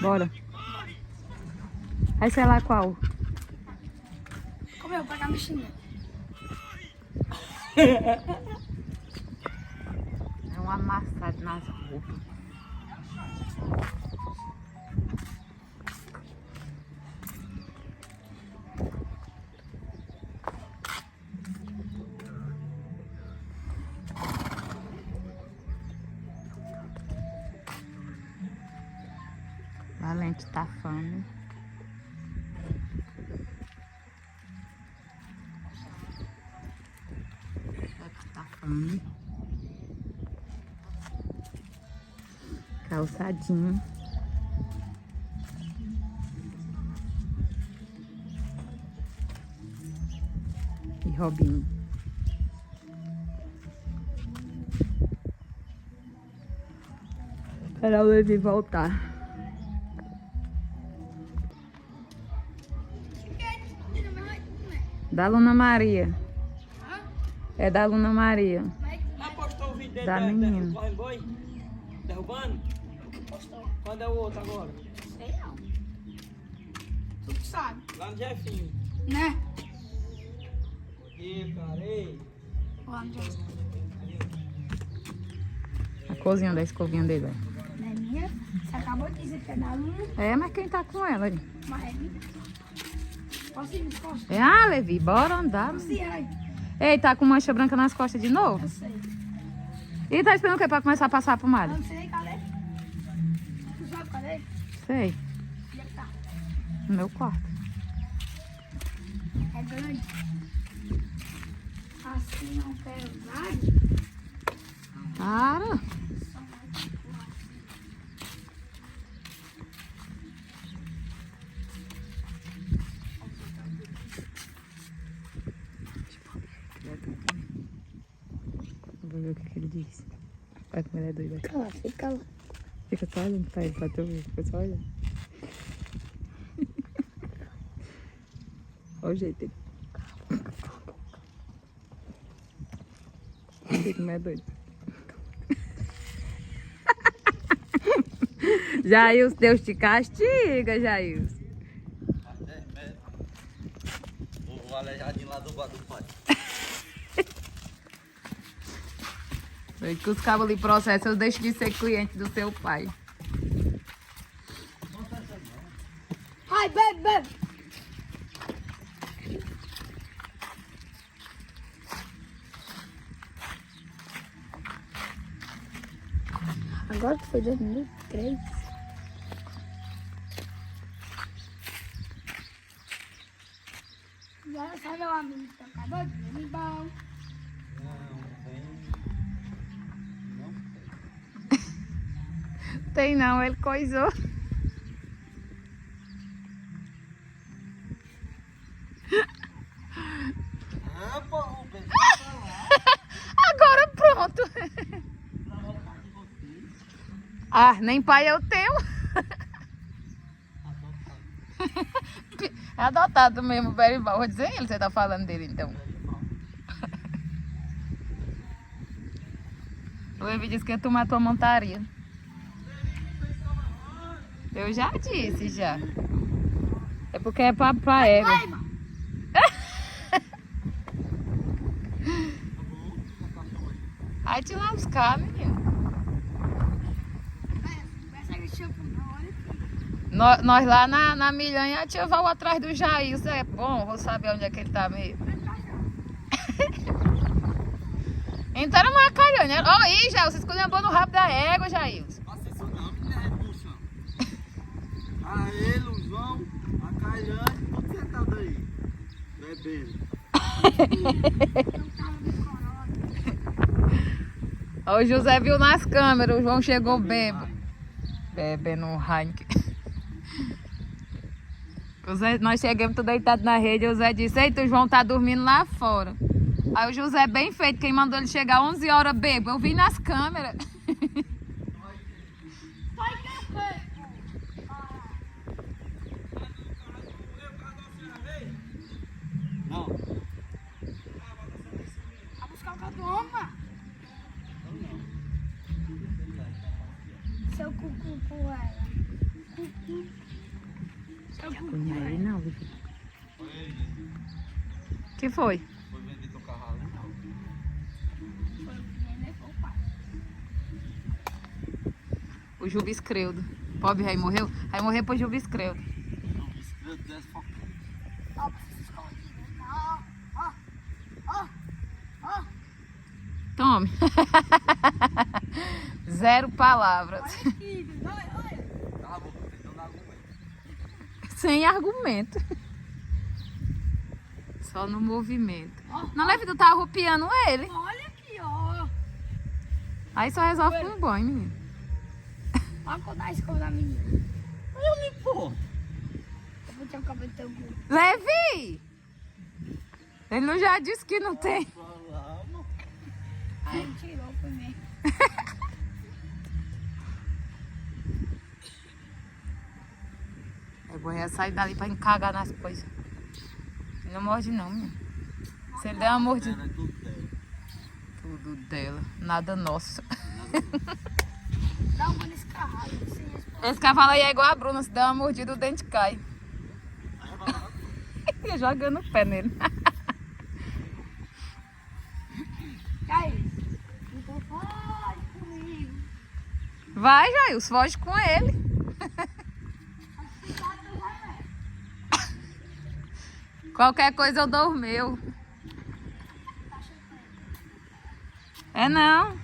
Bora. Aí sei lá qual. Como eu vou pagar minha chinela? É um amassado nas roupas. Valente tá fome. Tá fome. Calçadinho. E Robinho. Esperar o Levi voltar. Da Luna Maria. É da Luna Maria. Já postou o vídeo dele Da menina. correndo boi? Derrubando? Postou. Quando é o outro agora? Sei não. Tu que sabe. Lá no Jefinho. Né? E cara, ei. Lá no Jeff. A cozinha da escovinha dele. Não é minha? Você acabou de dizer que é da Luna, É, mas quem tá com ela aí? mas é minha. Posso ir nas costas? É, ah, Levi, bora andar. Posso ir aí? Ei, tá com mancha branca nas costas de novo? Eu sei. E tá esperando o quê? Pra começar a passar a Eu pomada? não sei, cadê? Tu sabe cadê? Sei, Onde é que tá? no meu quarto. É grande. Assim não quero nada. Para. Vou ver o que ele disse. Olha como ele é doido. Fica lá, fica lá. Fica só olhando pra ele, pra tu ver. Fica só olhando. Olha o jeito dele. Fica como é doido. Jailson, Deus te castiga, Jailson. O aleijadinho lá do pai. Doido que os cabos ali processam, eu deixo de ser cliente do seu pai. Ai, bebe, bebe. Agora que foi 2003. E olha só meu amigo, que acabou de dormir bom. Tem não, ele coisou. Ah, pô, Rubens, Agora pronto. Ah, nem pai eu tenho. É adotado mesmo, o Berival. Vou dizer ele, você tá falando dele então. O Levi disse que ia tomar tua montaria. Eu já disse, já. É porque é pra égua. Vai, mano. Vai te lascar, menino. Essa que chama na hora. Nós lá na Milhanha, a tia vai atrás do Jair. É bom, vou saber onde é que ele tá mesmo. Então era uma calhona. Ó, aí, Jair, você esculhambou no rabo da égua, Jair. faça isso não, menina rebucha. Aê, Luzão, a Cailhane, tudo sentado aí. Bebendo. Ó, o José viu nas câmeras, o João chegou bêbado. Bebendo um Heineken. Nós chegamos tudo deitado na rede, o Zé disse, eita, o João tá dormindo lá fora. Aí o José, bem feito, quem mandou ele chegar 11 horas bêbado, eu vi nas câmeras. Não. Vai buscar o carro do homem, mano. Seu cucu, ela. Cucu. Agonia ele não, Vivi. Que foi? Foi vender teu carro ali, não. O Jubis Creudo. Pobre Rei morreu? Aí morreu por Jubis Creudo. Não, bicicleta dessa foca. Tome. Zero palavras. Tá bom, tentando argumento. Sem argumento. Só no movimento. Não, Levi, tu tá arrupiando ele. Olha aqui, ó. Aí só resolve com um banho, menino. Olha quando a escova da menina. Eu me importo. Eu vou tirar o cabelo do teu cu. Levi! Ele não já disse que não tem. Falar, mano. Aí ele tirou, foi mesmo. É bom já sair dali pra encagar nas coisas. Ele não morde não, menino. Se ele der uma mordida. É tudo dela. Tudo dela. Nada nosso. Dá uma nesse carrado, sem responder. Esse cavalo aí é igual a Bruna. Se der uma mordida, o dente cai. Ia jogando o pé nele. E aí? Então fale comigo. Vai, Jailson. Foge com ele. Assim lá tu vai ver. Qualquer coisa eu dou o meu. É não.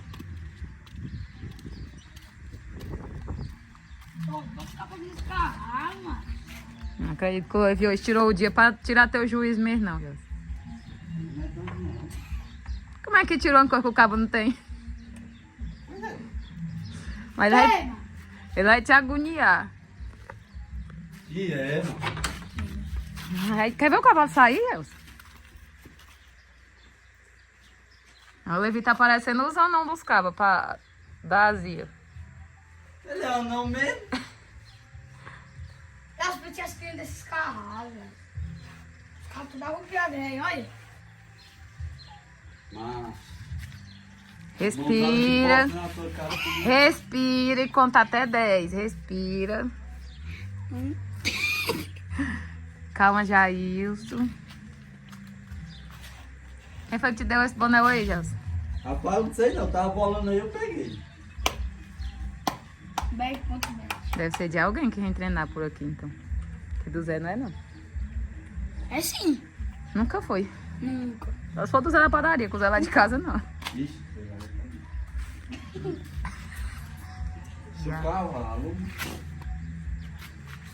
Pô, vou ficar fazendo esse carrado, mano. Não acredito que o Levi hoje tirou o dia pra tirar teu juiz mesmo, não. Jailson. Como é que tirou uma coisa que o cabo não tem? Mas ele vai te agoniar. E é, mano. Aí, quer ver o cavalo sair, Elsa? O Levi tá parecendo os anão dos cabos pra dar azia. Ele é anão mesmo? As petias criam desses carros, velho. Os carros tudo arrupiados aí, olha. Mas... Respira. Na tua cara, tudo. Respira e conta até 10. Respira. Calma, Jailson. Quem foi que te deu esse boné aí, Jailson? Rapaz, eu não sei não. Tava bolando aí, eu peguei. 10.10. Deve ser de alguém que vem treinar por aqui, então. Que do Zé não é, não. É sim. Nunca foi. Nunca. Só se for do Zé na padaria, com o Zé lá de casa, não. Ixi, seu cavalo.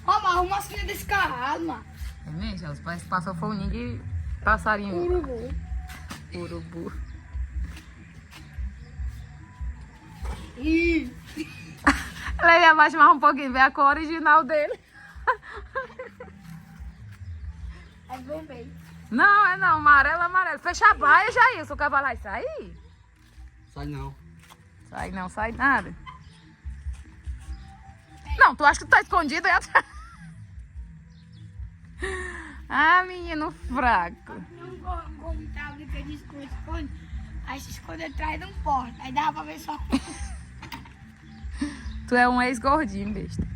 Ó, mas arruma as filhas desse carrado, mano. É mesmo, Jailson? Parece que passou foi um ninho de passarinho. Urubu. Urubu. Ih. Ele ia abaixar mais um pouquinho, ver a cor original dele. É vermelho. Não, é não, amarelo, amarelo. Fecha a baia, Jailson, o cavalo vai sair? Sai não. Sai não, sai nada. Não, tu acha que tu tá escondido aí atrás? Ah, menino fraco. Não como tá brincando de esconde. Aí se esconde atrás de um porta. Aí dava pra ver só. Tu é um ex-gordinho, besta.